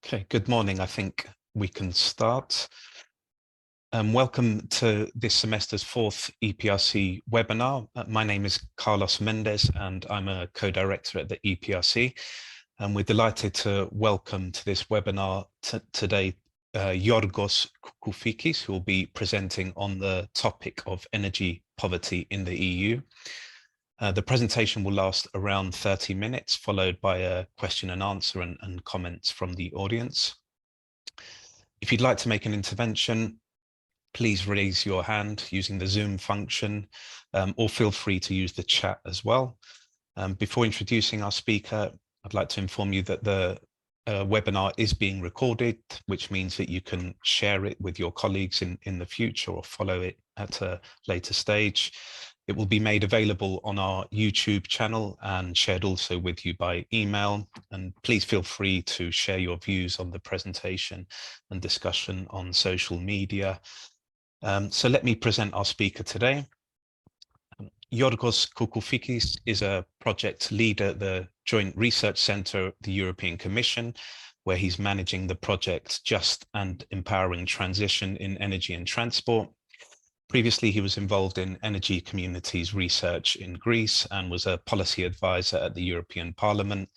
Okay, good morning. I think we can start. Welcome to this semester's fourth EPRC webinar. My name is Carlos Mendez and I'm a co-director at the EPRC. And we're delighted to welcome to this webinar today Giorgos Koukoufikis, who will be presenting on the topic of energy poverty in the EU. The presentation will last around 30 minutes, followed by a question and answer and comments from the audience. If you'd like to make an intervention, please raise your hand using the Zoom function, or feel free to use the chat as well. Before introducing our speaker, I'd like to inform you that the webinar is being recorded, which means that you can share it with your colleagues in the future or follow it at a later stage. It will be made available on our YouTube channel and shared also with you by email. And please feel free to share your views on the presentation and discussion on social media. So let me present our speaker today. Giorgos Koukoufikis is a project leader at the Joint Research Centre of the European Commission, where he's managing the project Just and Empowering Transition in Energy and Transport. Previously, he was involved in energy communities research in Greece and was a policy advisor at the European Parliament.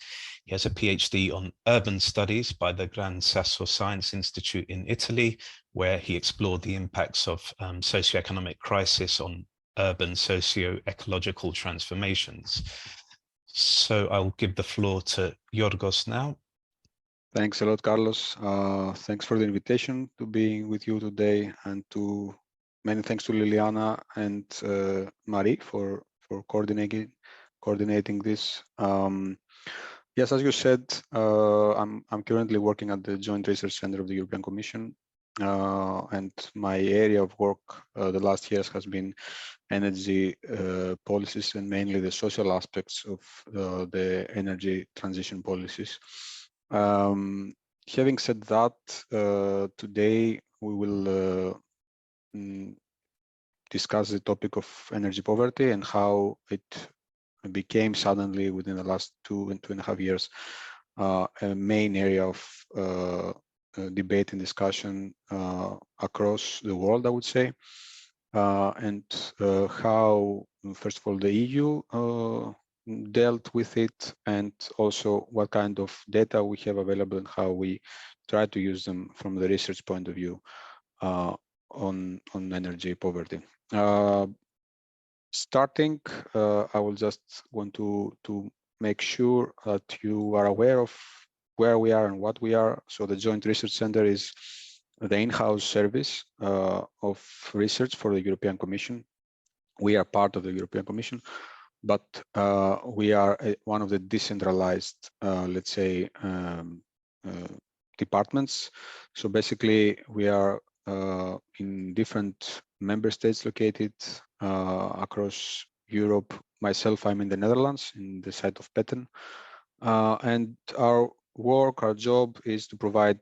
He has a PhD on urban studies by the Gran Sasso Science Institute in Italy, where he explored the impacts of socioeconomic crisis on urban socio-ecological transformations. So I'll give the floor to Giorgos now. Thanks a lot, Carlos. Thanks for the invitation to be with you today, and many thanks to Liliana and Marie for coordinating this. Yes, as you said, I'm currently working at the Joint Research Centre of the European Commission, and my area of work the last years has been energy policies and mainly the social aspects of the energy transition policies. Having said that, today we will discuss the topic of energy poverty and how it became suddenly within the last 2.5 years a main area of debate and discussion across the world, I would say, and how, first of all, the EU dealt with it, and also what kind of data we have available and how we try to use them from the research point of view on energy poverty. Starting, I will just want to make sure that you are aware of where we are and what we are. So the Joint Research Centre is the in-house service of research for the European Commission. We are part of the European Commission, but we are one of the decentralized, let's say, departments. So basically, we are in different member states located across Europe. Myself, I'm in the Netherlands, in the site of Petten, and our job is to provide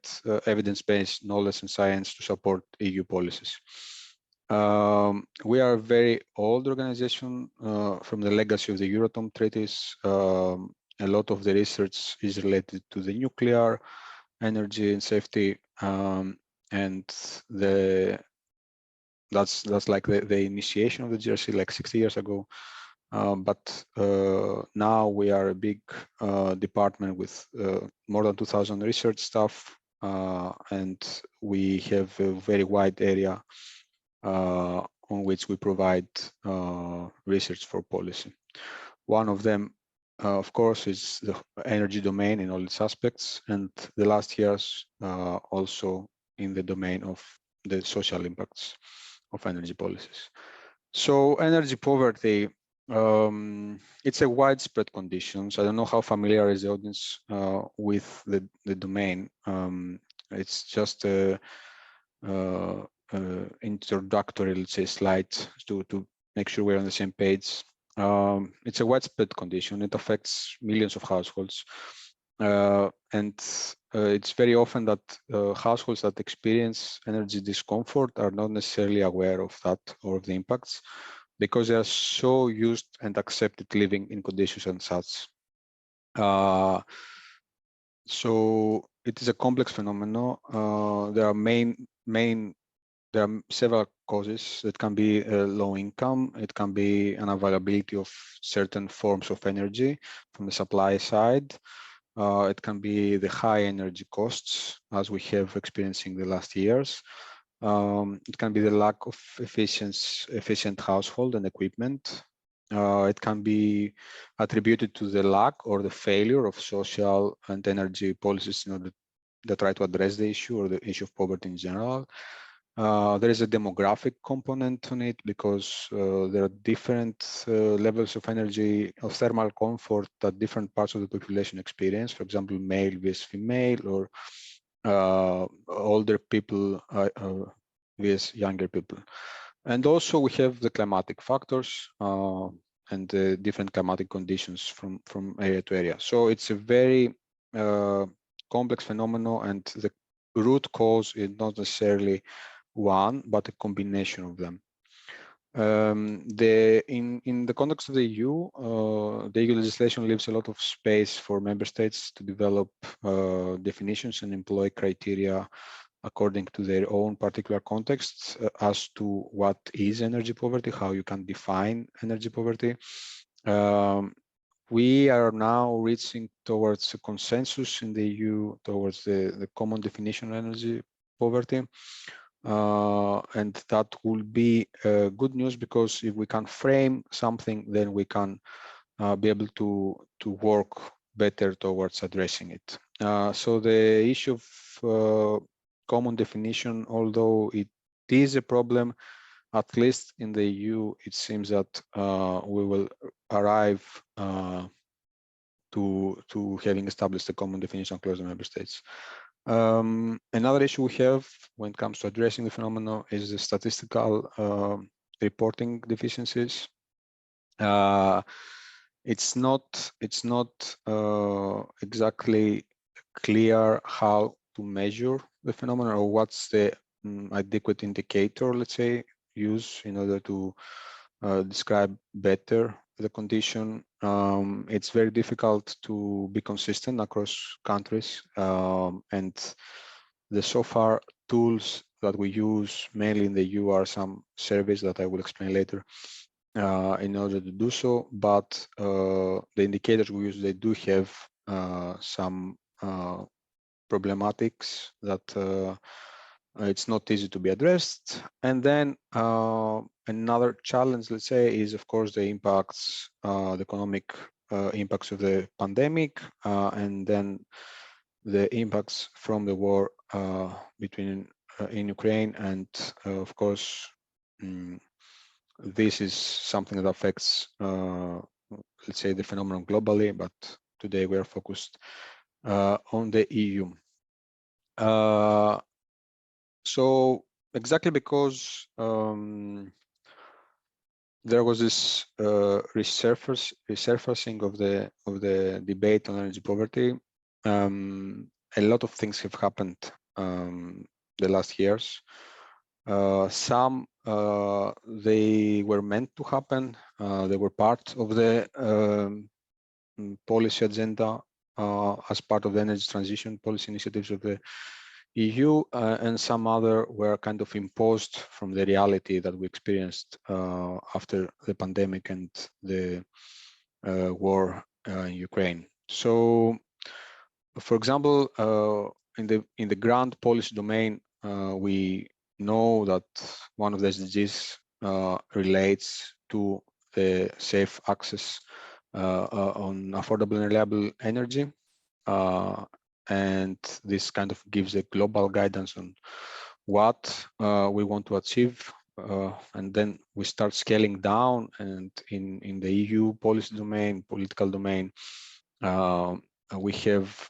evidence-based knowledge and science to support EU policies. We are a very old organization from the legacy of the Euratom treaties. A lot of the research is related to the nuclear energy and safety, and that's like the initiation of the GRC like 60 years ago. But now we are a big department with more than 2,000 research staff, and we have a very wide area on which we provide research for policy. One of them, of course, is the energy domain in all its aspects, and the last years also in the domain of the social impacts of energy policies. So energy poverty, it's a widespread condition. So I don't know how familiar is the audience with the domain. It's just a introductory, let's say, slide to make sure we're on the same page. It's a widespread condition. It affects millions of households. And it's very often that households that experience energy discomfort are not necessarily aware of that or of the impacts, because they are so used and accepted living in conditions and such. So it is a complex phenomenon. There are several causes. It can be low income. It can be an availability of certain forms of energy from the supply side. It can be the high energy costs, as we have experienced in the last years. It can be the lack of efficient household and equipment. It can be attributed to the lack or the failure of social and energy policies in order that try to address the issue or the issue of poverty in general. There is a demographic component on it because there are different levels of energy, of thermal comfort that different parts of the population experience. For example, male versus female, or older people versus younger people. And also we have the climatic factors and the different climatic conditions from area to area. So it's a very complex phenomenon, and the root cause is not necessarily one, but a combination of them. In the context of the EU, the EU legislation leaves a lot of space for member states to develop definitions and employ criteria according to their own particular contexts as to what is energy poverty, how you can define energy poverty. We are now reaching towards a consensus in the EU towards the common definition of energy poverty. And that will be good news, because if we can frame something, then we can be able to work better towards addressing it. So the issue of common definition, although it is a problem, at least in the EU, it seems that we will arrive to having established a common definition across the member states. Another issue we have when it comes to addressing the phenomenon is the statistical reporting deficiencies. It's not exactly clear how to measure the phenomenon, or what's the adequate indicator, let's say, use in order to describe better the condition. It's very difficult to be consistent across countries, and the so far tools that we use mainly in the EU are some surveys that I will explain later in order to do so. But the indicators we use, they do have some problematics that it's not easy to be addressed. And then another challenge, let's say, is of course the impacts, the economic impacts of the pandemic, and then the impacts from the war between in Ukraine, and of course this is something that affects let's say the phenomenon globally, but today we are focused on the EU. So exactly because there was this resurfacing of the debate on energy poverty, a lot of things have happened the last years. Some they were meant to happen. They were part of the policy agenda as part of the energy transition policy initiatives of the EU, and some other were kind of imposed from the reality that we experienced after the pandemic and the war in Ukraine. So, for example, in the grand policy domain, we know that one of the SDGs relates to the safe access on affordable and reliable energy. And this kind of gives a global guidance on what we want to achieve. And then we start scaling down, and in the EU policy domain, political domain, we have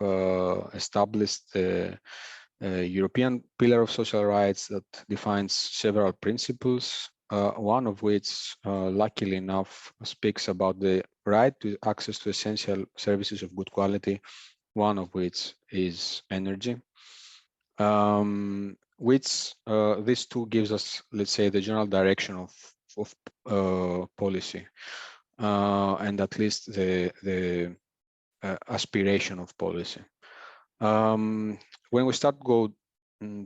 established the European Pillar of Social Rights that defines several principles, one of which, luckily enough, speaks about the right to access to essential services of good quality, one of which is energy, which these two gives us, let's say, the general direction of policy, and at least the aspiration of policy. When we start go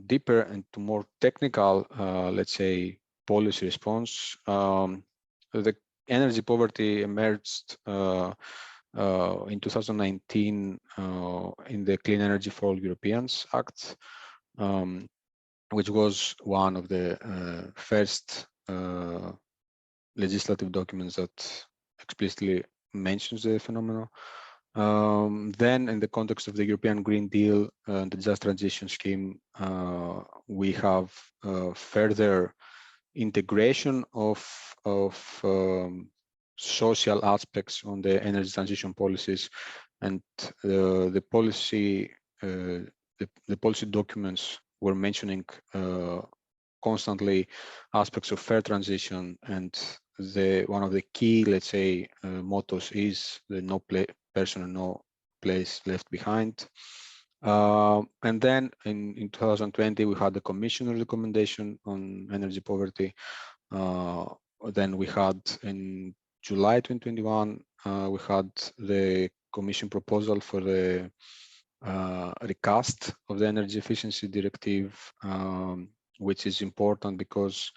deeper into more technical, let's say, policy response, the energy poverty emerged in 2019 in the Clean Energy for All Europeans Act, which was one of the first legislative documents that explicitly mentions the phenomenon. Then, in the context of the European Green Deal and the Just Transition Scheme, we have further integration of social aspects on the energy transition policies, and the policy documents were mentioning constantly aspects of fair transition, and one of the key, let's say, mottos is the no person and no place left behind. And then in 2020 we had the Commission recommendation on energy poverty. Then we had in July 2021 we had the Commission proposal for the recast of the energy efficiency directive, which is important because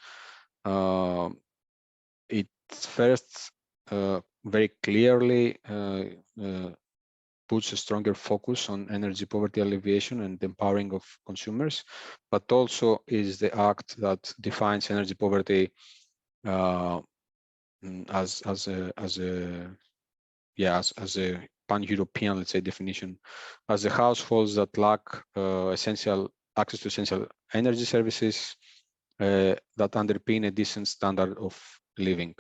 it first very clearly puts a stronger focus on energy poverty alleviation and empowering of consumers, but also is the act that defines energy poverty as a pan-European, let's say, definition, as the households that lack essential access to essential energy services that underpin a decent standard of living.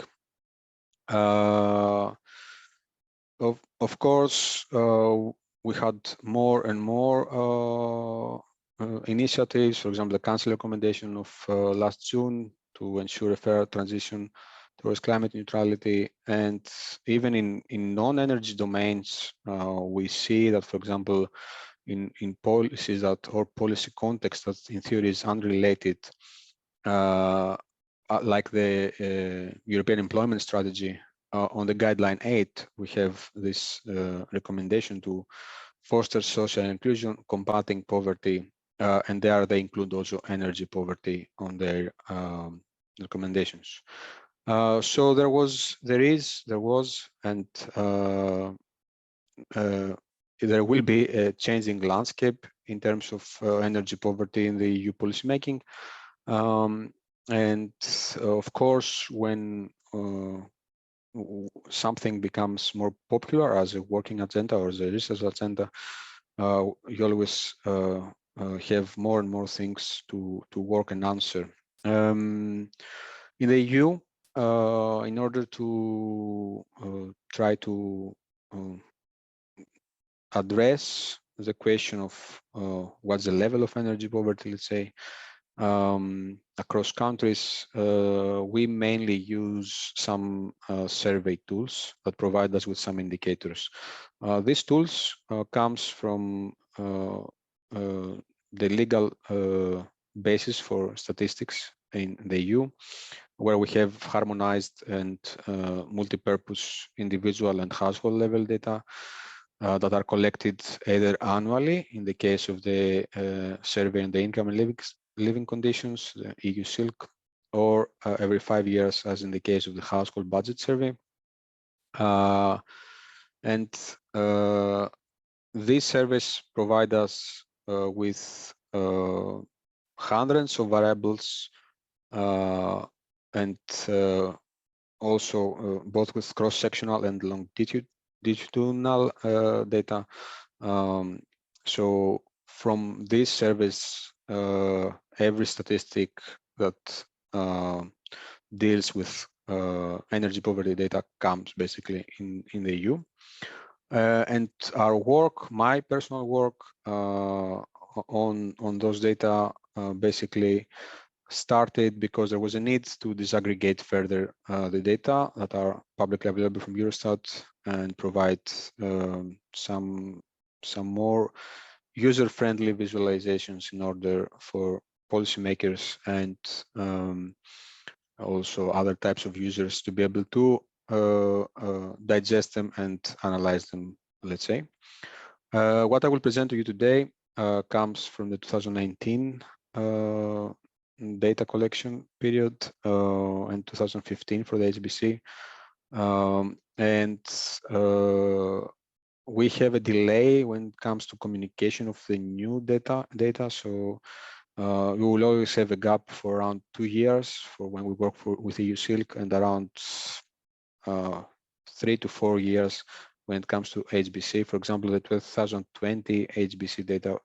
Of course, we had more and more initiatives. For example, the Council recommendation of last June to ensure a fair transition towards climate neutrality, and even in non-energy domains, we see that, for example, in policies that or policy context that in theory is unrelated, like the European Employment Strategy. On the guideline 8, we have this recommendation to foster social inclusion, combating poverty, and there they include also energy poverty on their recommendations. So there was, and there will be a changing landscape in terms of energy poverty in the EU policymaking. And of course, when something becomes more popular as a working agenda or as a research agenda, you always have more and more things to work and answer. In the EU, in order to try to address the question of what's the level of energy poverty, let's say, across countries, we mainly use some survey tools that provide us with some indicators. These tools comes from the legal basis for statistics in the EU, where we have harmonized and multi-purpose individual and household level data that are collected either annually in the case of the survey on the income and living conditions, the EU SILC, or every 5 years, as in the case of the household budget survey. These surveys provide us with hundreds of variables, and also both with cross-sectional and longitudinal data. So from these surveys, every statistic that deals with energy poverty data comes basically in the EU. And our work, my personal work on those data basically started because there was a need to disaggregate further the data that are publicly available from Eurostat and provide some more user-friendly visualizations in order for policymakers and also other types of users to be able to digest them and analyze them, let's say. What I will present to you today comes from the 2019 data collection period and 2015 for the HBC. We have a delay when it comes to communication of the new data. So we will always have a gap for around 2 years for when we work with EU Silk, and around 3 to 4 years when it comes to HBC. For example, the 2020 HBC data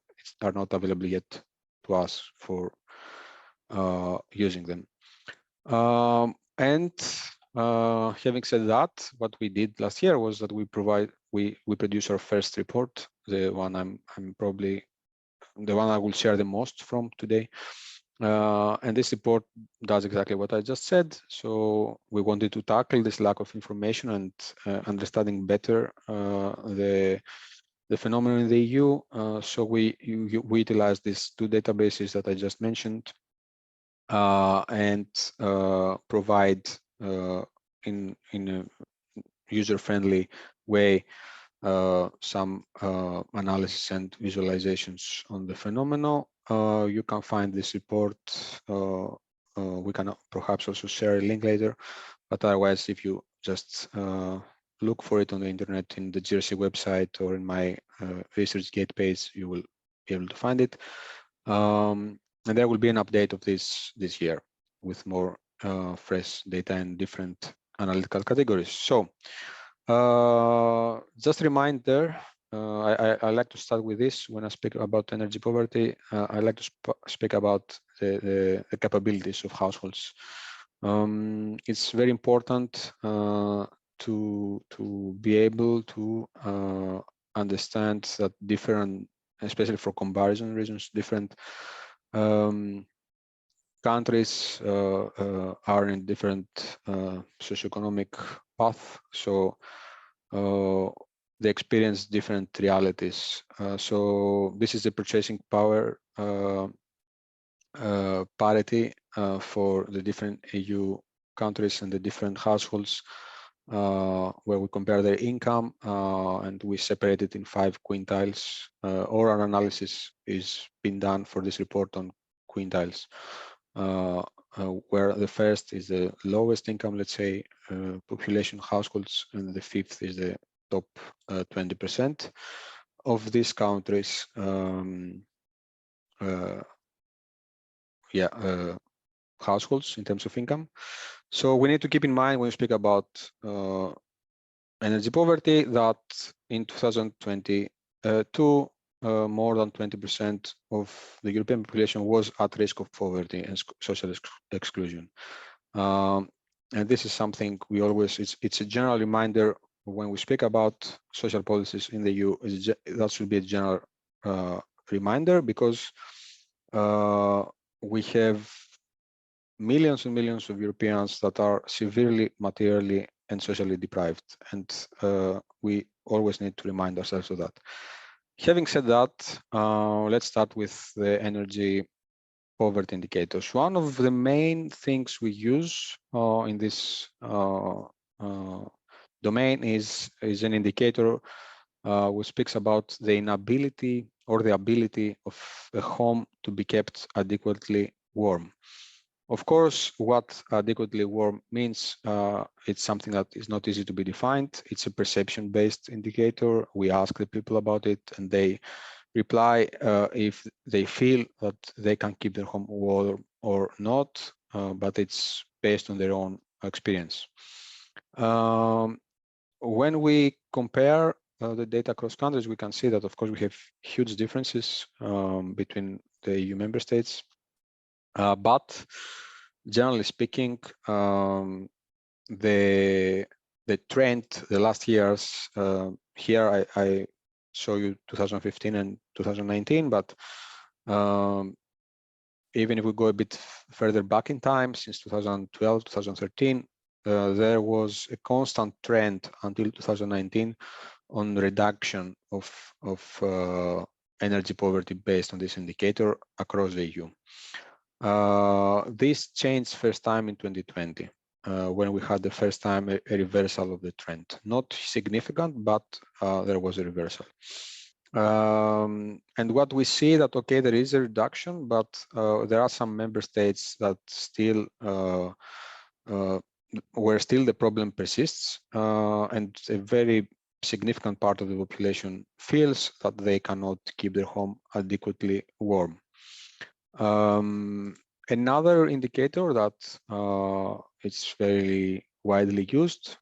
are not available yet to us for using them. Having said that, what we did last year was that we produced our first report, the one I'm probably the one I will share the most from today. And this report does exactly what I just said. So we wanted to tackle this lack of information and understanding better the phenomenon in the EU. So we utilize these two databases that I just mentioned and provide in a user-friendly way some analysis and visualizations on the phenomenon. You can find this report. We can perhaps also share a link later, but otherwise, if you just look for it on the internet in the GRC website or in my ResearchGate page, you will be able to find it. And there will be an update of this year with more fresh data and different analytical categories. So just a reminder, I like to start with this when I speak about energy poverty. I like to speak about the capabilities of households. It's very important to be able to understand that different, especially for comparison reasons, different countries are in different socioeconomic path, so they experience different realities. So this is the purchasing power parity for the different EU countries and the different households, where we compare their income and we separate it in 5 quintiles. Our analysis is being done for this report on quintiles. Where the first is the lowest income, let's say, population households, and the 5th is the top 20% of these countries. Households in terms of income. So we need to keep in mind when we speak about energy poverty that in 2022, more than 20% of the European population was at risk of poverty and social exclusion. And this is something we always, it's a general reminder when we speak about social policies in the EU, that should be a general reminder, because we have millions and millions of Europeans that are severely materially and socially deprived, and we always need to remind ourselves of that. Having said that, let's start with the energy poverty indicators. One of the main things we use in this domain is an indicator which speaks about the inability or the ability of a home to be kept adequately warm. Of course, what adequately warm means, it's something that is not easy to be defined. It's a perception-based indicator. We ask the people about it, and they reply if they feel that they can keep their home warm or not, but it's based on their own experience. When we compare the data across countries, we can see that, of course, we have huge differences between the EU member states. But generally speaking, the trend the last years, here I show you 2015 and 2019, but even if we go a bit further back in time, since 2012, 2013, there was a constant trend until 2019 on reduction of energy poverty based on this indicator across the EU. This changed first time in 2020, when we had the first time a reversal of the trend. Not significant, but there was a reversal. And what we see that, okay, there is a reduction, but there are some member states that still where still the problem persists, and a very significant part of the population feels that they cannot keep their home adequately warm. Another indicator that it's very widely used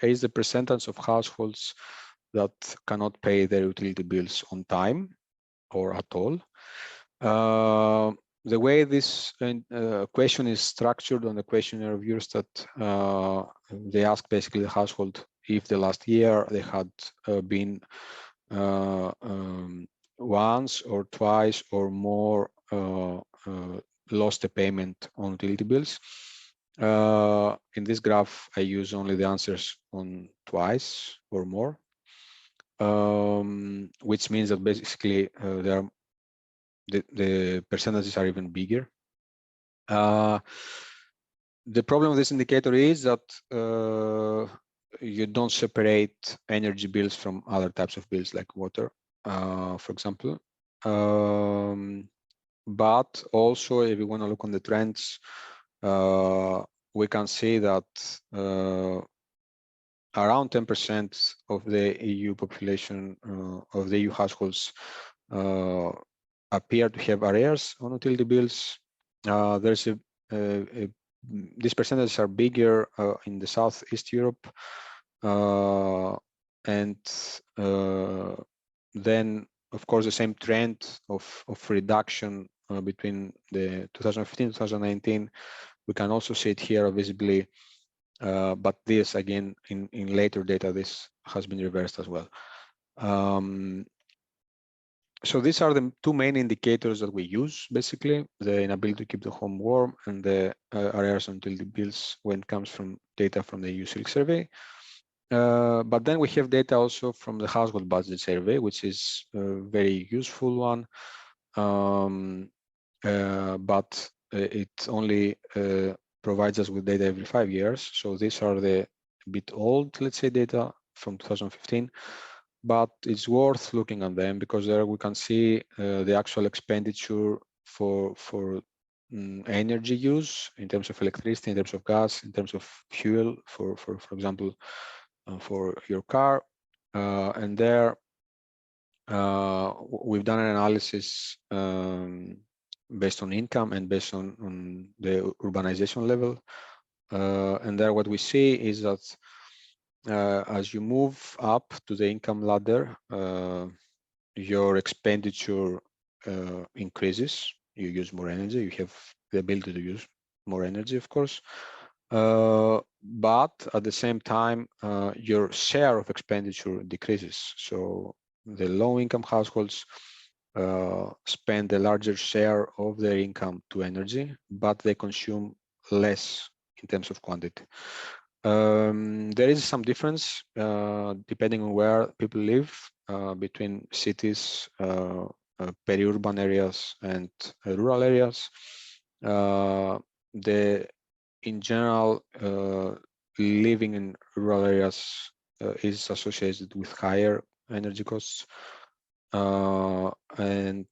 is the percentage of households that cannot pay their utility bills on time or at all. The way this question is structured on the questionnaire of Eurostat, they ask basically the household if the last year they had been once or twice or more lost a payment on utility bills. In this graph, I use only the answers on twice or more, which means that basically the percentages are even bigger. The problem with this indicator is that you don't separate energy bills from other types of bills like water, for example. But also, if you want to look on the trends, we can see that around 10% of the EU population, of the EU households, appear to have arrears on utility bills. There's these percentages are bigger in the Southeast Europe, and then, of course, the same trend of reduction between the 2015 and 2019. We can also see it here visibly, but this again in later data, this has been reversed as well. So these are the two main indicators that we use, basically, the inability to keep the home warm and the arrears on utility bills when it comes from data from the EU Silk survey. But then we have data also from the household budget survey, which is a very useful one, but it only provides us with data every 5 years. So these are the bit old, let's say, data from 2015. But it's worth looking at them because there we can see the actual expenditure for energy use in terms of electricity, in terms of gas, in terms of fuel, for example, for your car. And there we've done an analysis based on income and based on the urbanization level. And there what we see is that as you move up to the income ladder, your expenditure increases. You use more energy. You have the ability to use more energy, of course. But at the same time, your share of expenditure decreases. So the low-income households spend a larger share of their income to energy, but they consume less in terms of quantity. There is some difference depending on where people live between cities, peri-urban areas, and rural areas. In general, living in rural areas is associated with higher energy costs, and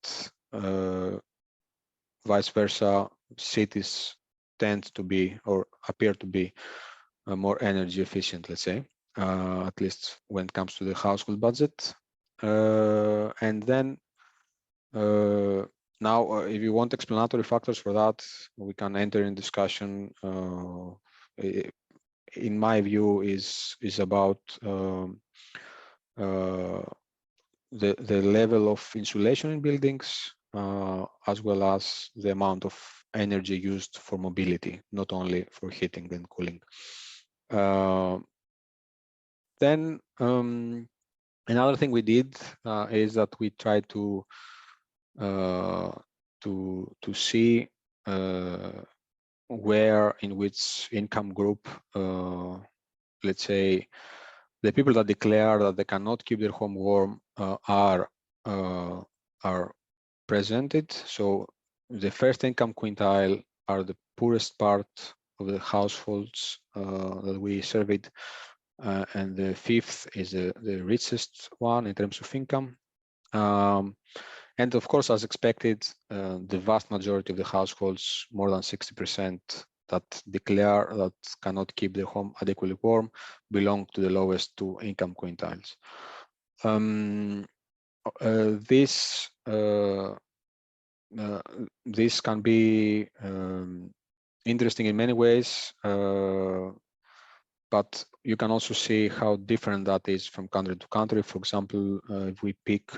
vice versa, cities tend to be or appear to be more energy efficient, let's say, at least when it comes to the household budget. And then now, if you want explanatory factors for that, we can enter in discussion. In my view, is about the level of insulation in buildings, as well as the amount of energy used for mobility, not only for heating and cooling. Then another thing we did is that we tried to see where, in which income group, let's say, the people that declare that they cannot keep their home warm are presented. So the first income quintile are the poorest part of the households that we surveyed, and the fifth is the richest one in terms of income. And of course, as expected, the vast majority of the households, more than 60%, that declare that cannot keep their home adequately warm, belong to the lowest two income quintiles. This can be interesting in many ways, but you can also see how different that is from country to country. For example, if we pick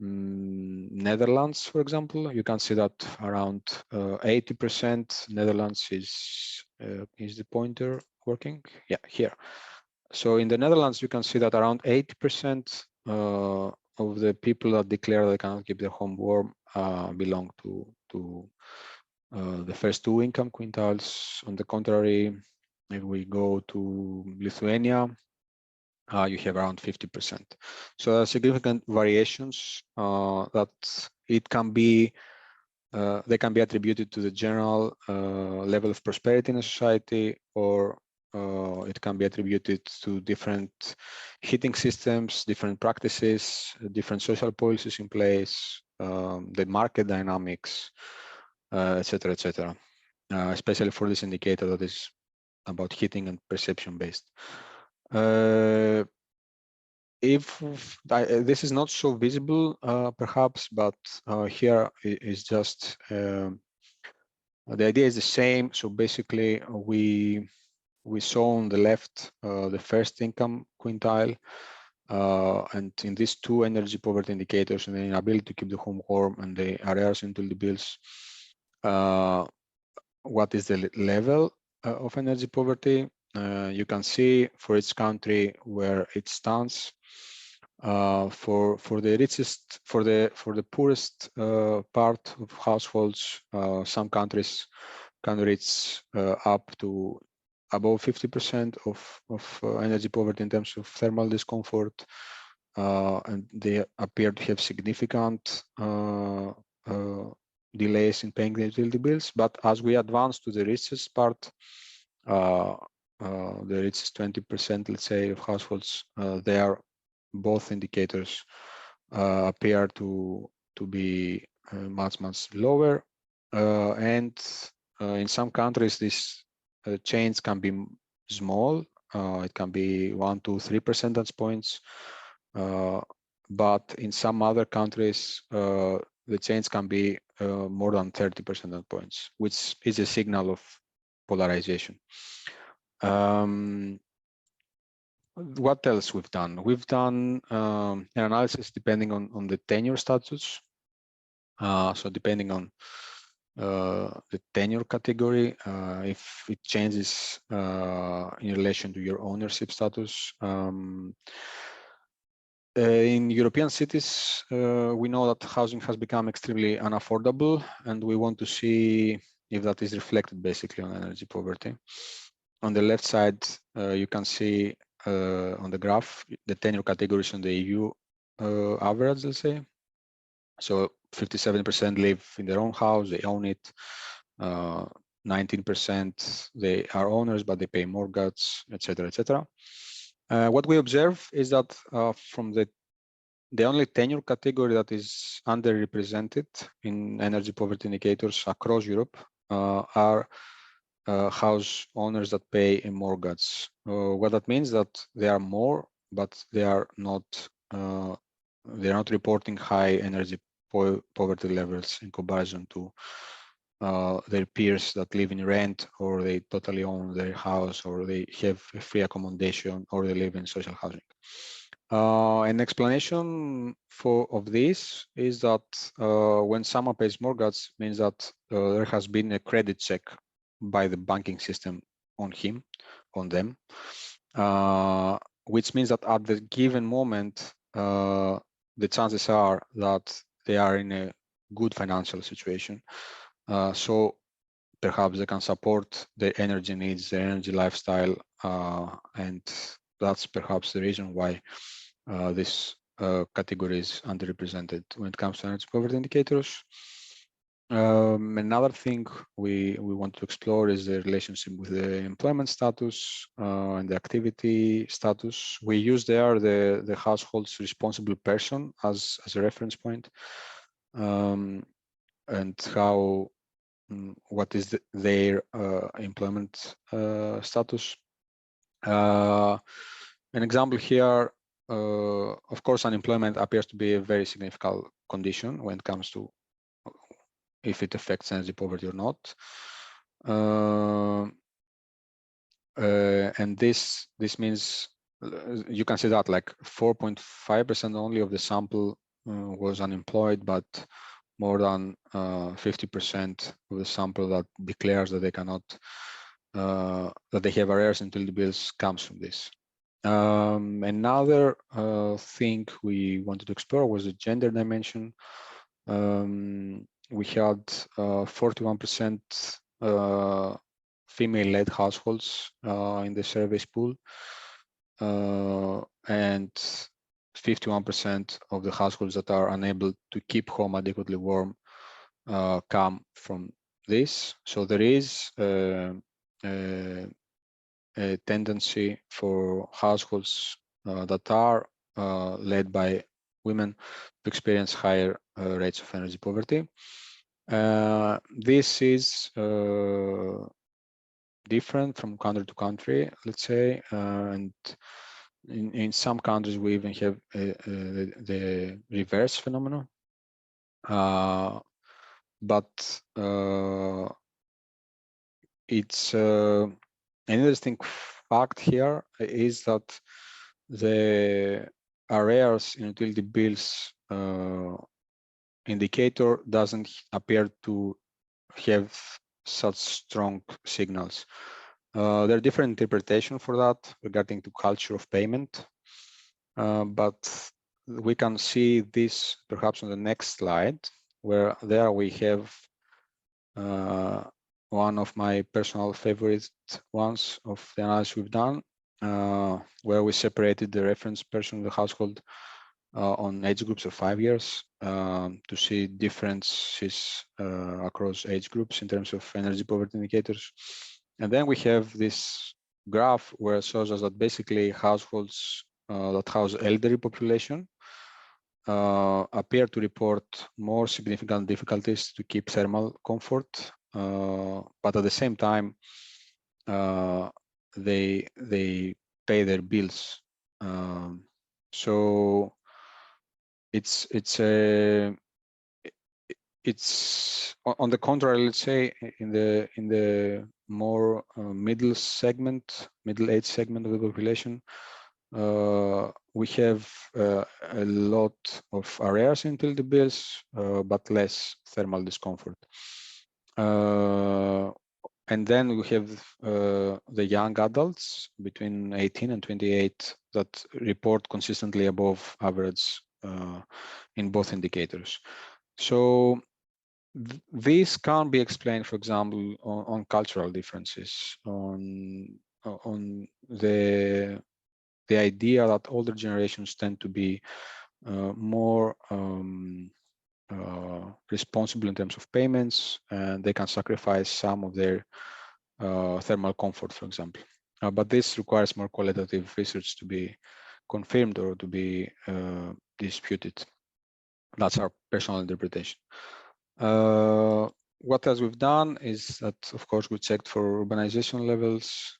Netherlands, for example, you can see that around 80% Netherlands is the pointer working? Yeah, here. So in the Netherlands, you can see that around 80% of the people that declare they cannot keep their home warm belong to the first two income quintiles. On the contrary, if we go to Lithuania, you have around 50%. So there are significant variations that it can be, they can be attributed to the general level of prosperity in a society, or it can be attributed to different heating systems, different practices, different social policies in place, the market dynamics, etc., etc. Especially for this indicator that is about heating and perception based. If this is not so visible, perhaps, but here is just the idea is the same. So basically, we saw on the left the first income quintile, and in these two energy poverty indicators, and the inability to keep the home warm and the arrears in utility bills, what is the level of energy poverty? You can see for each country where it stands. For the richest, for the poorest part of households, some countries can reach up to above 50% of energy poverty in terms of thermal discomfort, and they appear to have significant delays in paying the utility bills. But as we advance to the richest part, the richest 20%, let's say, of households, they are both indicators appear to be much lower, and in some countries this change can be small. It can be 1, 2, 3 percentage points, but in some other countries the change can be more than 30 percentage points, which is a signal of polarization. What else we've done? We've done an analysis depending on the tenure status. So depending on the tenure category, if it changes in relation to your ownership status. In European cities, we know that housing has become extremely unaffordable, and we want to see if that is reflected basically on energy poverty. On the left side, you can see on the graph the tenure categories on the EU average, let's say. So 57% live in their own house, they own it. 19% they are owners, but they pay mortgage, etc., etc. What we observe is that from the only tenure category that is underrepresented in energy poverty indicators across Europe are house owners that pay a mortgage. What that means that they are more, but they are not reporting high energy poverty levels in comparison to their peers that live in rent, or they totally own their house, or they have a free accommodation, or they live in social housing. An explanation of this is that when someone pays mortgage, means that there has been a credit check by the banking system on him, on them, which means that at the given moment, the chances are that they are in a good financial situation. So perhaps they can support their energy needs, their energy lifestyle, and that's perhaps the reason why this category is underrepresented when it comes to energy poverty indicators. Another thing we want to explore is the relationship with the employment status and the activity status. We use there the household's responsible person as a reference point, and how what is their employment status. An example here, of course, unemployment appears to be a very significant condition when it comes to if it affects energy poverty or not. And this means you can see that like 4.5% only of the sample was unemployed, but more than 50% of the sample that declares that they cannot, that they have arrears until the bills comes from this. Another thing we wanted to explore was the gender dimension. We had 41% female-led households in the survey pool, and 51% of the households that are unable to keep home adequately warm come from this. So there is a tendency for households that are led by women to experience higher rates of energy poverty. This is different from country to country, let's say, and in some countries we even have the reverse phenomenon. But it's an interesting fact here is that the arrears in utility bills indicator doesn't appear to have such strong signals. There are different interpretations for that regarding to culture of payment, but we can see this perhaps on the next slide, where there we have one of my personal favorite ones of the analysis we've done, where we separated the reference person of the household on age groups of 5 years to see differences across age groups in terms of energy poverty indicators. And then we have this graph where it shows us that basically households that house elderly population appear to report more significant difficulties to keep thermal comfort, but at the same time, they pay their bills. So it's on the contrary, let's say in the more middle age segment of the population, we have a lot of arrears in utility bills, but less thermal discomfort. And then we have the young adults between 18 and 28 that report consistently above average in both indicators. So this can be explained, for example, on cultural differences, on the idea that older generations tend to be more responsible in terms of payments, and they can sacrifice some of their thermal comfort, for example. But this requires more qualitative research to be confirmed or to be disputed. That's our personal interpretation. What else we've done is that, of course, we checked for urbanization levels.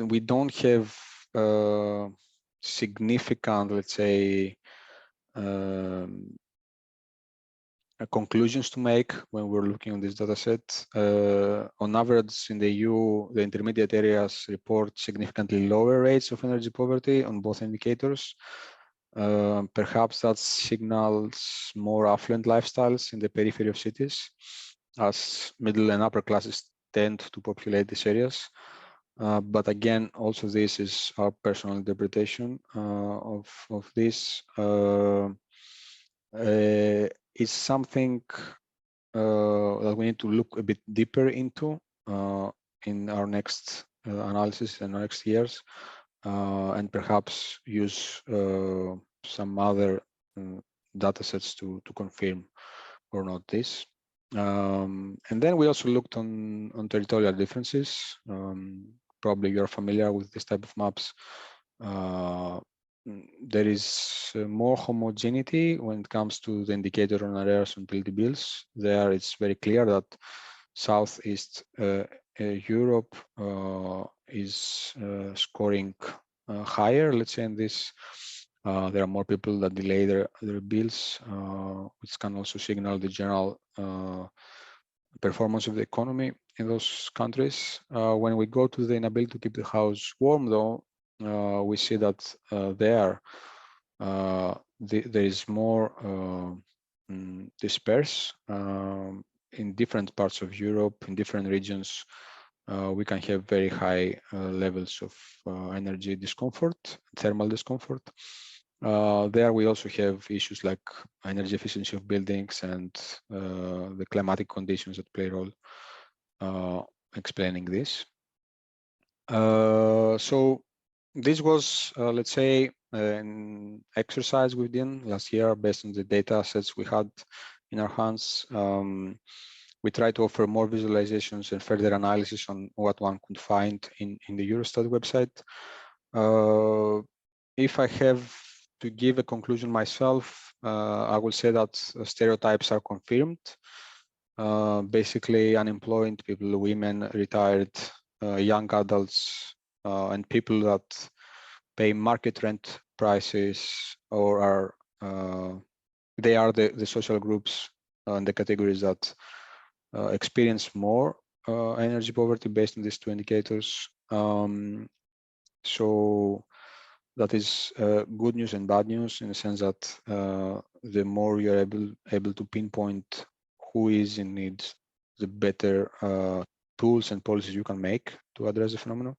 We don't have significant, let's say, conclusions to make when we're looking on this data set. On average, in the EU, the intermediate areas report significantly lower rates of energy poverty on both indicators. Perhaps that signals more affluent lifestyles in the periphery of cities, as middle and upper classes tend to populate these areas. But again, also this is our personal interpretation of this. It's something that we need to look a bit deeper into in our next analysis in the next years, and perhaps use some other data sets to confirm or not this. And then we also looked on territorial differences. Probably you're familiar with this type of maps. There is more homogeneity when it comes to the indicator on arrears and utility bills. There it's very clear that Southeast Europe is scoring higher, let's say, in this. There are more people that delay their bills, which can also signal the general performance of the economy in those countries. When we go to the inability to keep the house warm, though, we see that there is more disperse in different parts of Europe, in different regions. We can have very high levels of energy discomfort, thermal discomfort. There we also have issues like energy efficiency of buildings and the climatic conditions that play a role explaining this. So this was, let's say, an exercise we did last year based on the data sets we had in our hands. We tried to offer more visualizations and further analysis on what one could find in the Eurostat website. If I have to give a conclusion myself, I will say that stereotypes are confirmed. Basically, unemployed people, women, retired, young adults, and people that pay market rent prices or are they are the social groups and the categories that experience more energy poverty based on these two indicators. So that is good news and bad news in the sense that the more you're able to pinpoint who is in need, the better tools and policies you can make to address the phenomenon.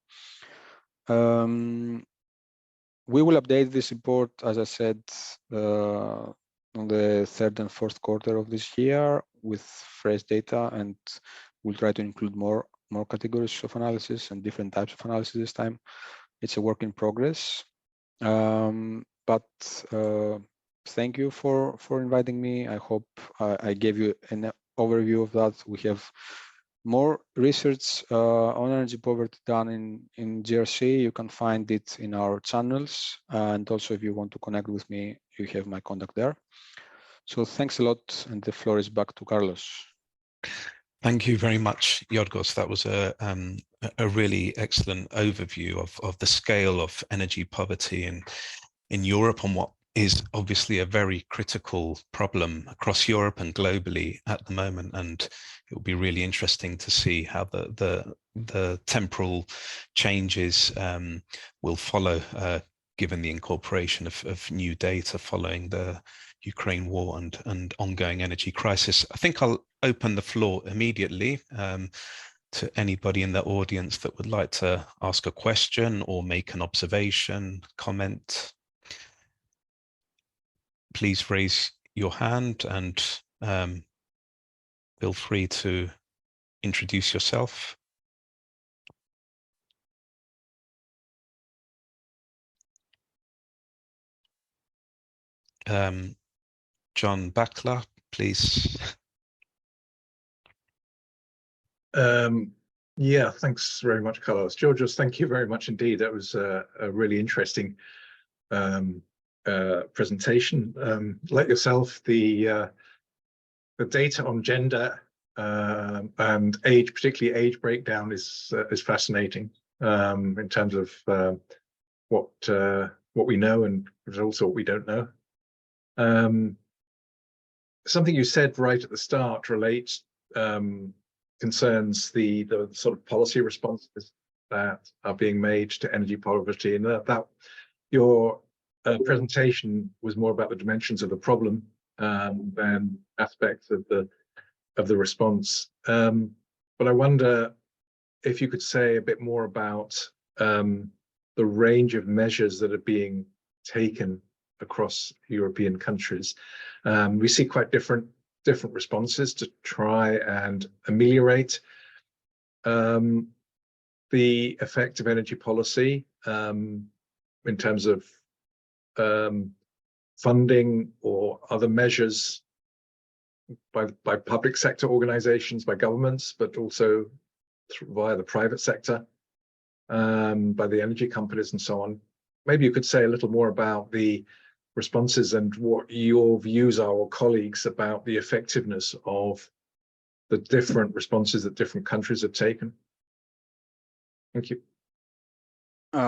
We will update this report, as I said, on the third and fourth quarter of this year with fresh data, and we'll try to include more categories of analysis and different types of analysis this time. It's a work in progress. But thank you for inviting me. I hope I gave you an overview of that. We have more research on energy poverty done in GRC. You can find it in our channels, and also if you want to connect with me, you have my contact there. So thanks a lot, and the floor is back to Carlos. Thank you very much, Giorgos. That was a really excellent overview of the scale of energy poverty in Europe and what is obviously a very critical problem across Europe and globally at the moment. And it will be really interesting to see how the temporal changes will follow, given the incorporation of new data following the Ukraine war and ongoing energy crisis. I think I'll open the floor immediately to anybody in the audience that would like to ask a question or make an observation, comment. Please raise your hand and feel free to introduce yourself. John Backler, please. Yeah, thanks very much, Carlos. Giorgos, thank you very much indeed. That was a really interesting presentation. Like yourself, the data on gender and age, particularly age breakdown, is fascinating in terms of what we know and also what we don't know. Something you said right at the start relates concerns the sort of policy responses that are being made to energy poverty, and that your presentation was more about the dimensions of the problem than aspects of the response. But I wonder if you could say a bit more about the range of measures that are being taken across European countries. We see quite different responses to try and ameliorate the effect of energy policy in terms of funding or other measures by public sector organizations, by governments, but also via the private sector, by the energy companies and so on. Maybe you could say a little more about the responses and what your views are, or colleagues, about the effectiveness of the different responses that different countries have taken. Thank you.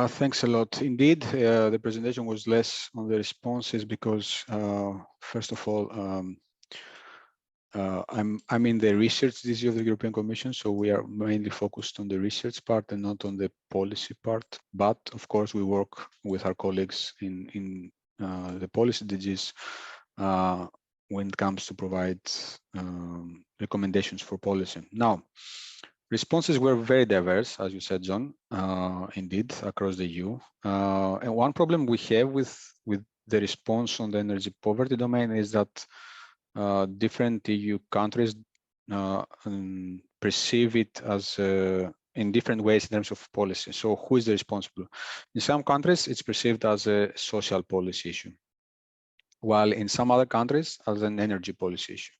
Thanks a lot. Indeed, the presentation was less on the responses because, first of all, I'm in the research DG of the European Commission, so we are mainly focused on the research part and not on the policy part. But of course, we work with our colleagues in the policy DGs when it comes to provide recommendations for policy. Now, responses were very diverse, as you said, John, indeed, across the EU. And one problem we have with the response on the energy poverty domain is that different EU countries perceive it as in different ways in terms of policy. So who is the responsible? In some countries, it's perceived as a social policy issue, while in some other countries as an energy policy issue,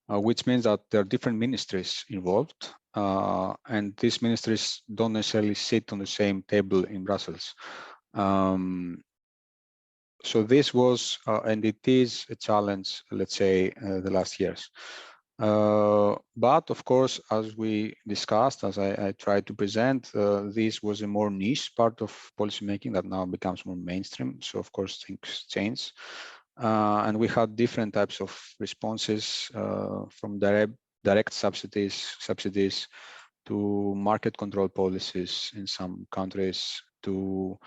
which means that there are different ministries involved, and these ministries don't necessarily sit on the same table in Brussels. So this was, and it is a challenge, let's say, the last years. But of course, as we discussed, as I tried to present, this was a more niche part of policymaking that now becomes more mainstream. So of course, things change. And we had different types of responses from direct subsidies to market control policies in some countries, to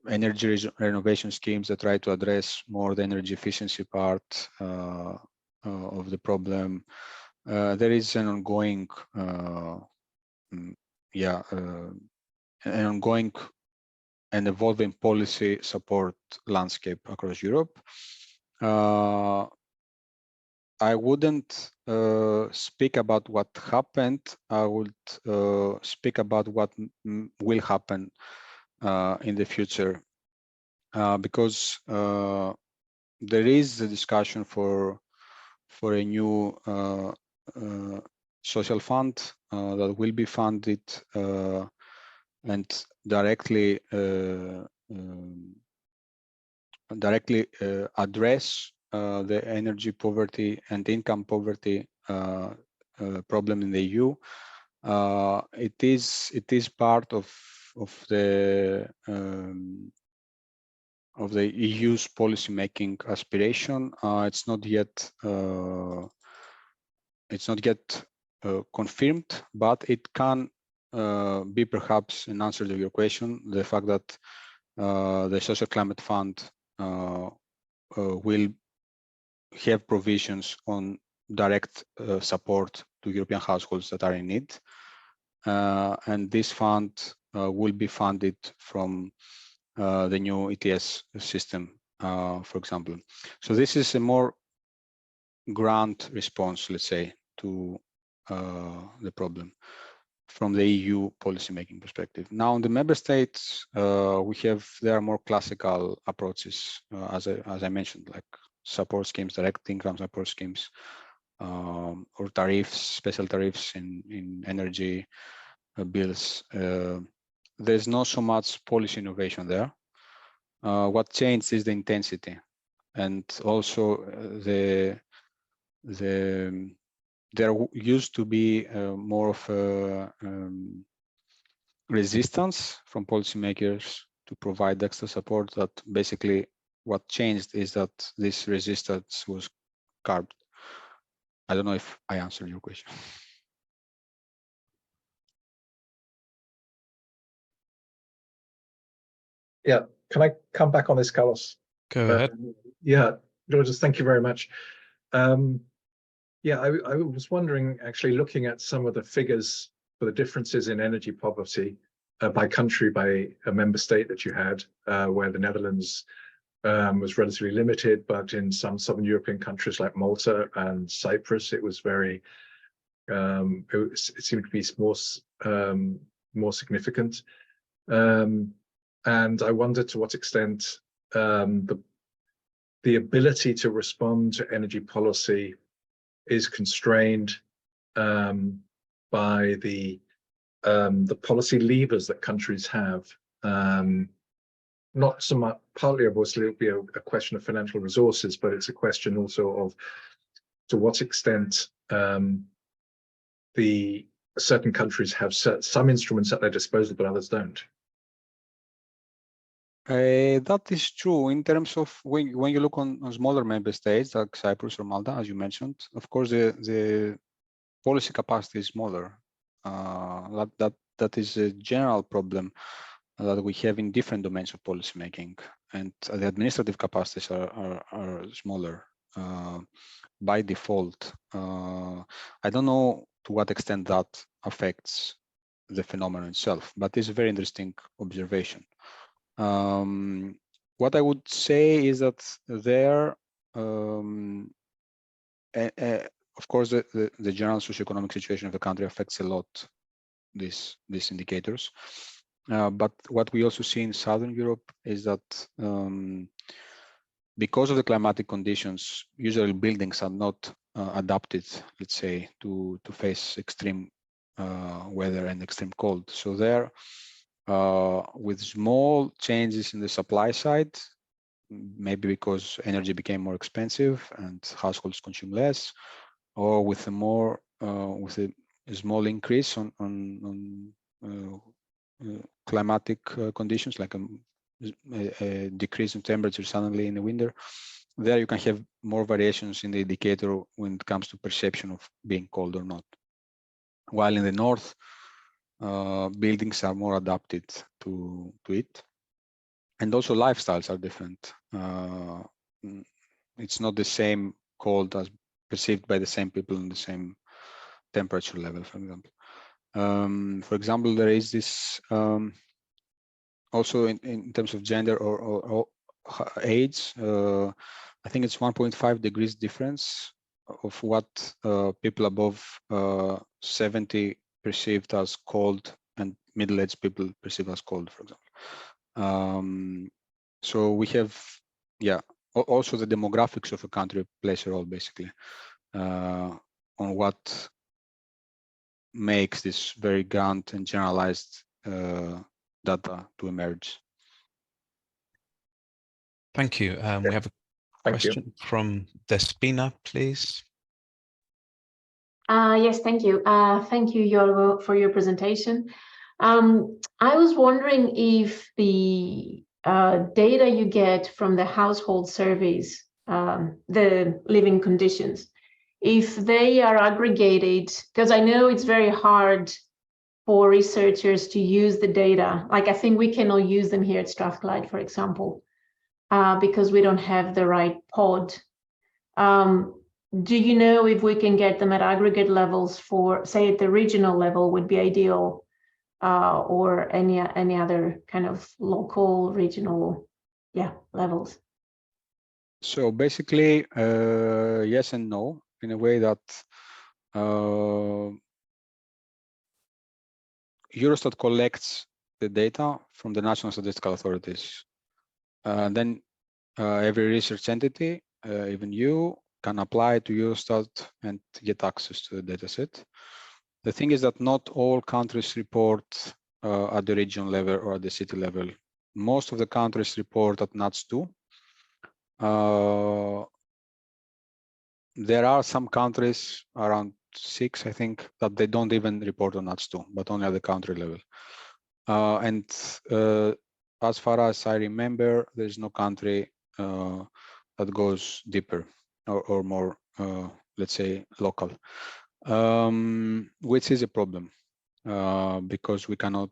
energy renovation schemes that try to address more the energy efficiency part of the problem. There is an ongoing, an ongoing and evolving policy support landscape across Europe. I wouldn't speak about what happened. I would speak about what will happen in the future, because there is a discussion for a new social fund that will be funded and directly address the energy poverty and income poverty problem in the EU. It is part of the EU's policy-making aspiration. It's not yet confirmed, but it can be perhaps an answer to your question. The fact that the Social Climate Fund will have provisions on direct support to European households that are in need, and this fund will be funded from the new ETS system, for example. So this is a more grand response, let's say, to the problem from the EU policymaking perspective. Now, in the member states, there are more classical approaches, as I mentioned, like support schemes, direct income support schemes, or tariffs, special tariffs in energy bills. There's not so much policy innovation there. What changed is the intensity, and also there used to be more of a resistance from policymakers to provide extra support. That basically what changed is that this resistance was curbed. I don't know if I answered your question. Yeah, can I come back on this, Carlos? Go ahead. Yeah, Georges, thank you very much. Yeah, I was wondering, actually, looking at some of the figures for the differences in energy poverty by country, by a member state that you had, where the Netherlands was relatively limited, but in some southern European countries like Malta and Cyprus, it was very, it seemed to be more significant. And I wonder to what extent the ability to respond to energy policy is constrained by the policy levers that countries have. Not so much, partly obviously it'll be a question of financial resources, but it's a question also of to what extent the certain countries have some instruments at their disposal, but others don't. That is true in terms of when you look on smaller member states like Cyprus or Malta, as you mentioned. Of course, the policy capacity is smaller. That is a general problem that we have in different domains of policy making, and the administrative capacities are smaller by default. I don't know to what extent that affects the phenomenon itself, but it's a very interesting observation. What I would say is that there, of course, the general socioeconomic situation of the country affects a lot these indicators. But what we also see in Southern Europe is that because of the climatic conditions, usually buildings are not adapted, let's say, to face extreme weather and extreme cold. So there, with small changes in the supply side, maybe because energy became more expensive and households consume less, or with a more with a small increase on climatic conditions, like a decrease in temperature suddenly in the winter, there you can have more variations in the indicator when it comes to perception of being cold or not. While in the north, buildings are more adapted to it, and also lifestyles are different. It's not the same cold as perceived by the same people in the same temperature level, for example. For example, there is this also in terms of gender or age. I think it's 1.5 degrees difference of what people above 70 perceived as cold and middle-aged people perceive as cold, for example. So we have, yeah, also the demographics of a country plays a role basically on what makes this very grand and generalized data to emerge. Thank you. We have a question from Despina, please. Yes, thank you. Thank you, Giorgo, for your presentation. I was wondering if the data you get from the household surveys, the living conditions, if they are aggregated, because I know it's very hard for researchers to use the data. Like I think we cannot use them here at Strathclyde, for example, because we don't have the right pod. Do you know if we can get them at aggregate levels for, say, at the regional level would be ideal, or any other kind of local, regional, levels? So basically, yes and no, in a way that Eurostat collects the data from the national statistical authorities. Then every research entity, even you, can apply to Eurostat and get access to the dataset. The thing is that not all countries report at the regional level or at the city level. Most of the countries report at NUTS2. There are some countries, around 6, I think, that they don't even report on NUTS2, but only at the country level. And as far as I remember, there's no country that goes deeper or more, let's say, local, which is a problem because we cannot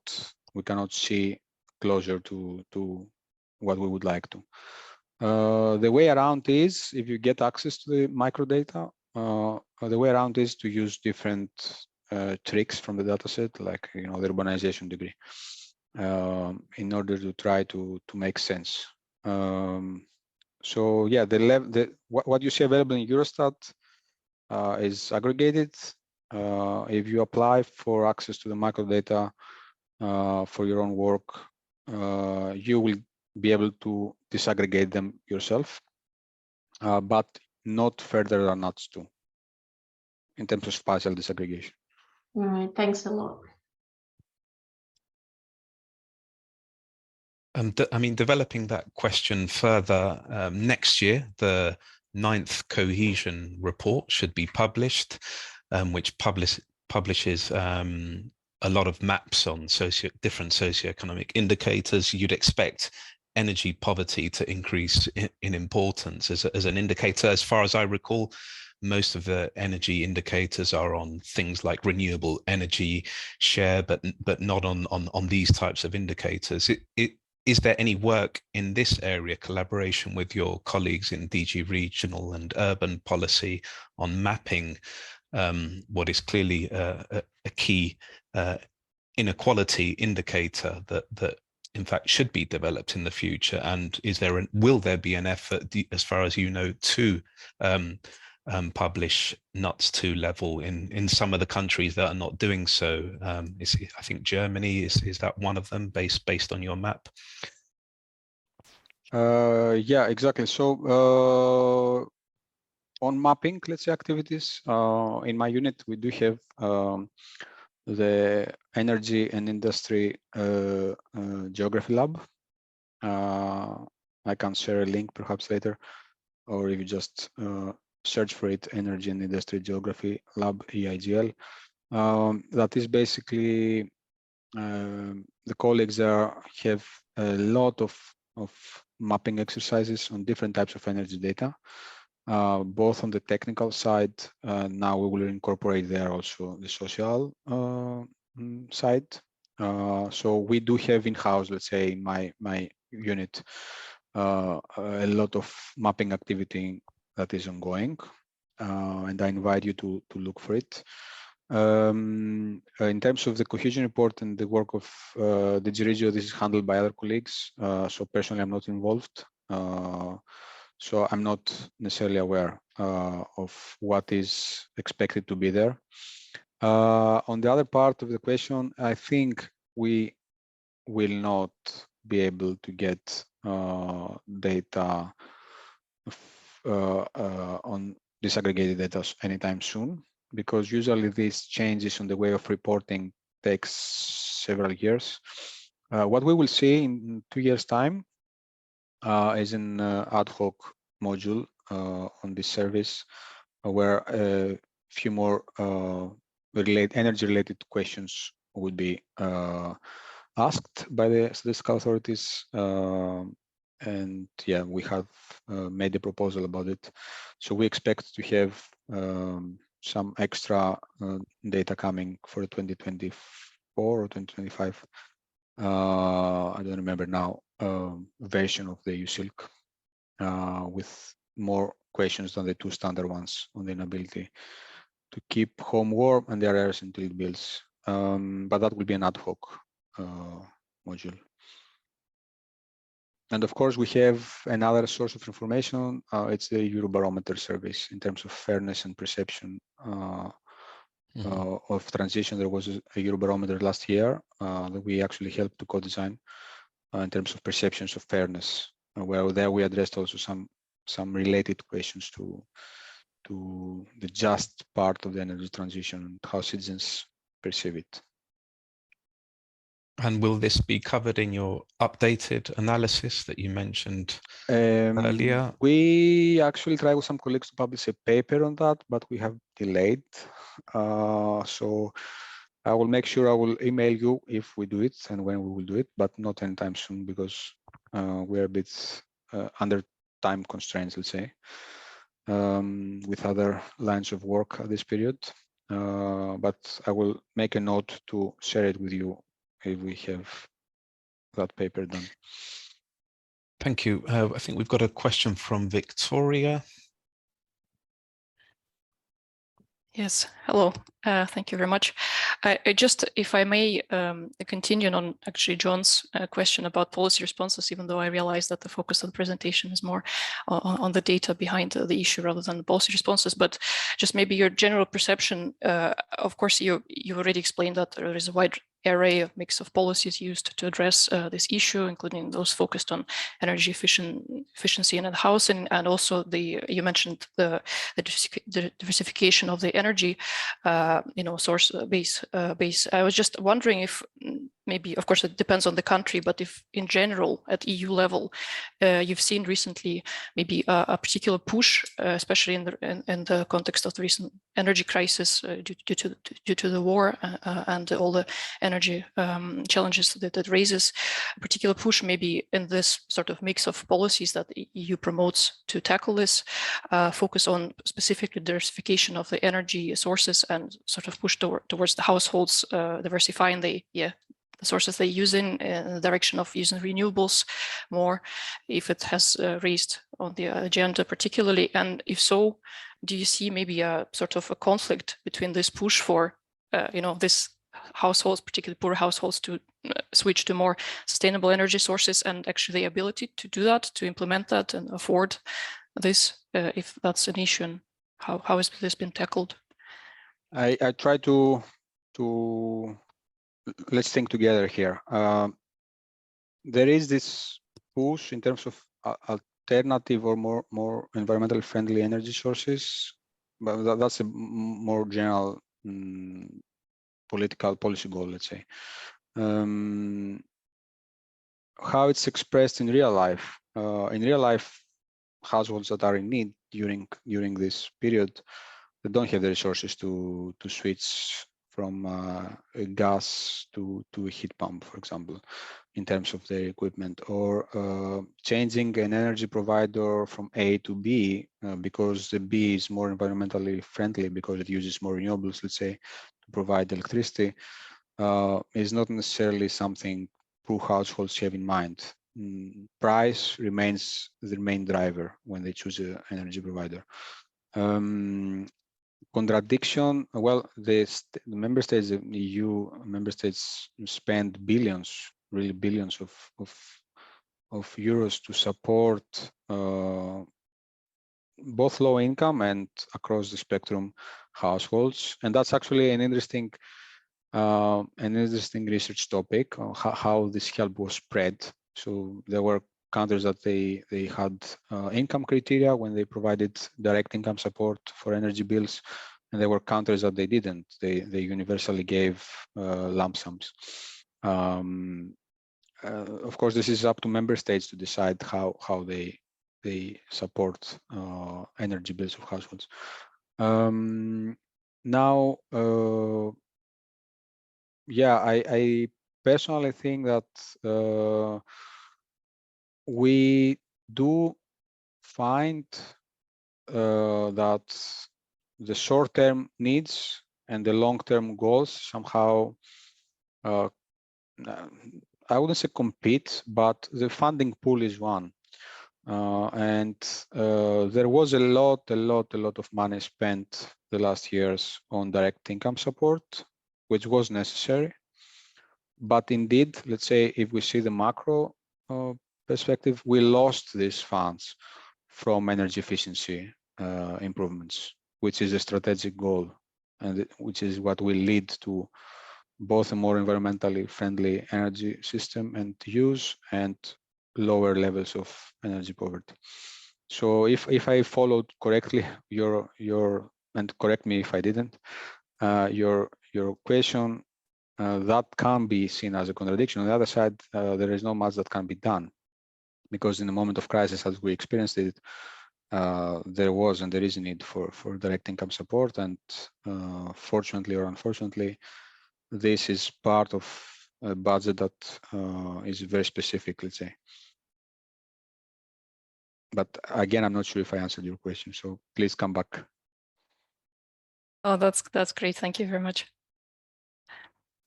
see closer to what we would like to. The way around is, if you get access to the microdata, the way around is to use different tricks from the dataset, like the urbanization degree, in order to try to make sense. So yeah, what you see available in Eurostat is aggregated. If you apply for access to the microdata for your own work, you will be able to disaggregate them yourself, but not further than NUTS2 in terms of spatial disaggregation. All right, thanks a lot. I mean, developing that question further, next year, the 9th cohesion report should be published, which publishes a lot of maps on different socioeconomic indicators. You'd expect energy poverty to increase in importance as an indicator. As far as I recall, most of the energy indicators are on things like renewable energy share, but not on these types of indicators. Is there any work in this area, collaboration with your colleagues in DG Regional and Urban Policy, on mapping what is clearly a key inequality indicator that in fact should be developed in the future? And will there be an effort, as far as you know, to publish NUTS2 level in some of the countries that are not doing so? I think Germany is that one of them, based on your map? Yeah, exactly. So on mapping, let's say, activities, in my unit, we do have the Energy and Industry Geography Lab. I can share a link perhaps later, or if you just search for it, Energy and Industry Geography Lab, EIGL. That is basically the colleagues there have a lot of mapping exercises on different types of energy data, both on the technical side. Now we will incorporate there also the social side. So we do have in-house, let's say, in my unit, a lot of mapping activity that is ongoing, and I invite you to look for it. In terms of the cohesion report and the work of DG Regio, this is handled by other colleagues. So personally, I'm not involved. So I'm not necessarily aware of what is expected to be there. On the other part of the question, I think we will not be able to get data on disaggregated data anytime soon, because usually these changes on the way of reporting takes several years. What we will see in 2 years' time is an ad hoc module on this service, where a few more energy-related questions would be asked by the statistical authorities. And yeah, we have made a proposal about it. So we expect to have some extra data coming for 2024 or 2025. I don't remember now, version of the USILC with more questions than the 2 standard ones on the inability to keep home warm and their air until it builds. But that will be an ad hoc module. And of course, we have another source of information. It's the Eurobarometer surveys in terms of fairness and perception of transition. There was a Eurobarometer last year that we actually helped to co-design in terms of perceptions of fairness, where there we addressed also some related questions to the just part of the energy transition and how citizens perceive it. And will this be covered in your updated analysis that you mentioned earlier? We actually tried with some colleagues to publish a paper on that, but we have delayed. So I will make sure I will email you if we do it and when we will do it, but not anytime soon, because we're a bit under time constraints, let's say, with other lines of work at this period. But I will make a note to share it with you if we have that paper done. Thank you. I think we've got a question from Victoria. Yes, hello. Thank you very much. I just, if I may, continue on actually John's question about policy responses, even though I realize that the focus of the presentation is more on the data behind the issue rather than the policy responses, but just maybe your general perception. Of course, you already explained that there is a wide array of mix of policies used to address this issue, including those focused on energy efficiency in housing, and also you mentioned the diversification of the energy, source base. I was just wondering if maybe, of course, it depends on the country, but if in general at EU level, you've seen recently maybe a particular push, especially in the context of the recent energy crisis due to the war and all the energy challenges that it raises, a particular push maybe in this sort of mix of policies that the EU promotes to tackle this, focus on specifically diversification of the energy sources and sort of push towards the households, diversifying the sources they use in the direction of using renewables more, if it has raised on the agenda particularly, and if so, do you see maybe a sort of a conflict between this push for this households, particularly poor households, to switch to more sustainable energy sources and actually the ability to do that, to implement that and afford this, if that's an issue, and how has this been tackled? I try to let's think together here. There is this push in terms of alternative or more environmentally friendly energy sources, but that's a more general political policy goal, let's say. How it's expressed in real life. In real life, households that are in need during this period, they don't have the resources to switch from gas to a heat pump, for example, in terms of their equipment, or changing an energy provider from A to B because the B is more environmentally friendly because it uses more renewables, let's say, to provide electricity, is not necessarily something poor households have in mind. Price remains the main driver when they choose an energy provider. Contradiction, well, the member states, the EU member states spend billions, really billions of euros to support both low income and across the spectrum households. And that's actually an interesting research topic, how this help was spread. So there were countries that they had income criteria when they provided direct income support for energy bills, and there were countries that they didn't. They universally gave lump sums. Of course, this is up to member states to decide how they support energy bills of households. Now, yeah, I personally think that we do find that the short-term needs and the long-term goals somehow, I wouldn't say compete, but the funding pool is one. And there was a lot of money spent the last years on direct income support, which was necessary. But indeed, let's say if we see the macro perspective, we lost these funds from energy efficiency improvements, which is a strategic goal, and which is what will lead to both a more environmentally friendly energy system and use and lower levels of energy poverty. So if I followed correctly your and correct me if I didn't, your question, that can be seen as a contradiction. On the other side, there is not much that can be done, because in the moment of crisis, as we experienced it, there was and there is a need for direct income support, and fortunately or unfortunately, this is part of a budget that is very specific, let's say. But again, I'm not sure if I answered your question, so please come back. Oh, that's great. Thank you very much.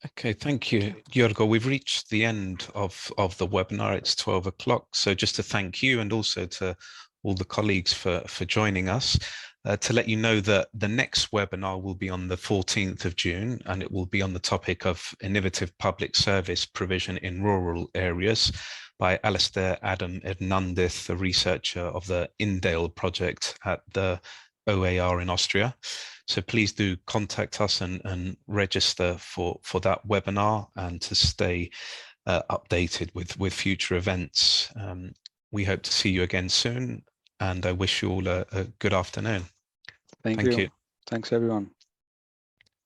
Okay, thank you, Giorgo. We've reached the end of the webinar. It's 12 o'clock. So just to thank you and also to all the colleagues for joining us. To let you know that the next webinar will be on the 14th of June, and it will be on the topic of innovative public service provision in rural areas by Alistair Adam Hernandez, a researcher of the Indale project at the OAR in Austria. So please do contact us and register for that webinar and to stay updated with future events. We hope to see you again soon, and I wish you all a good afternoon. Thank you. Thanks, everyone.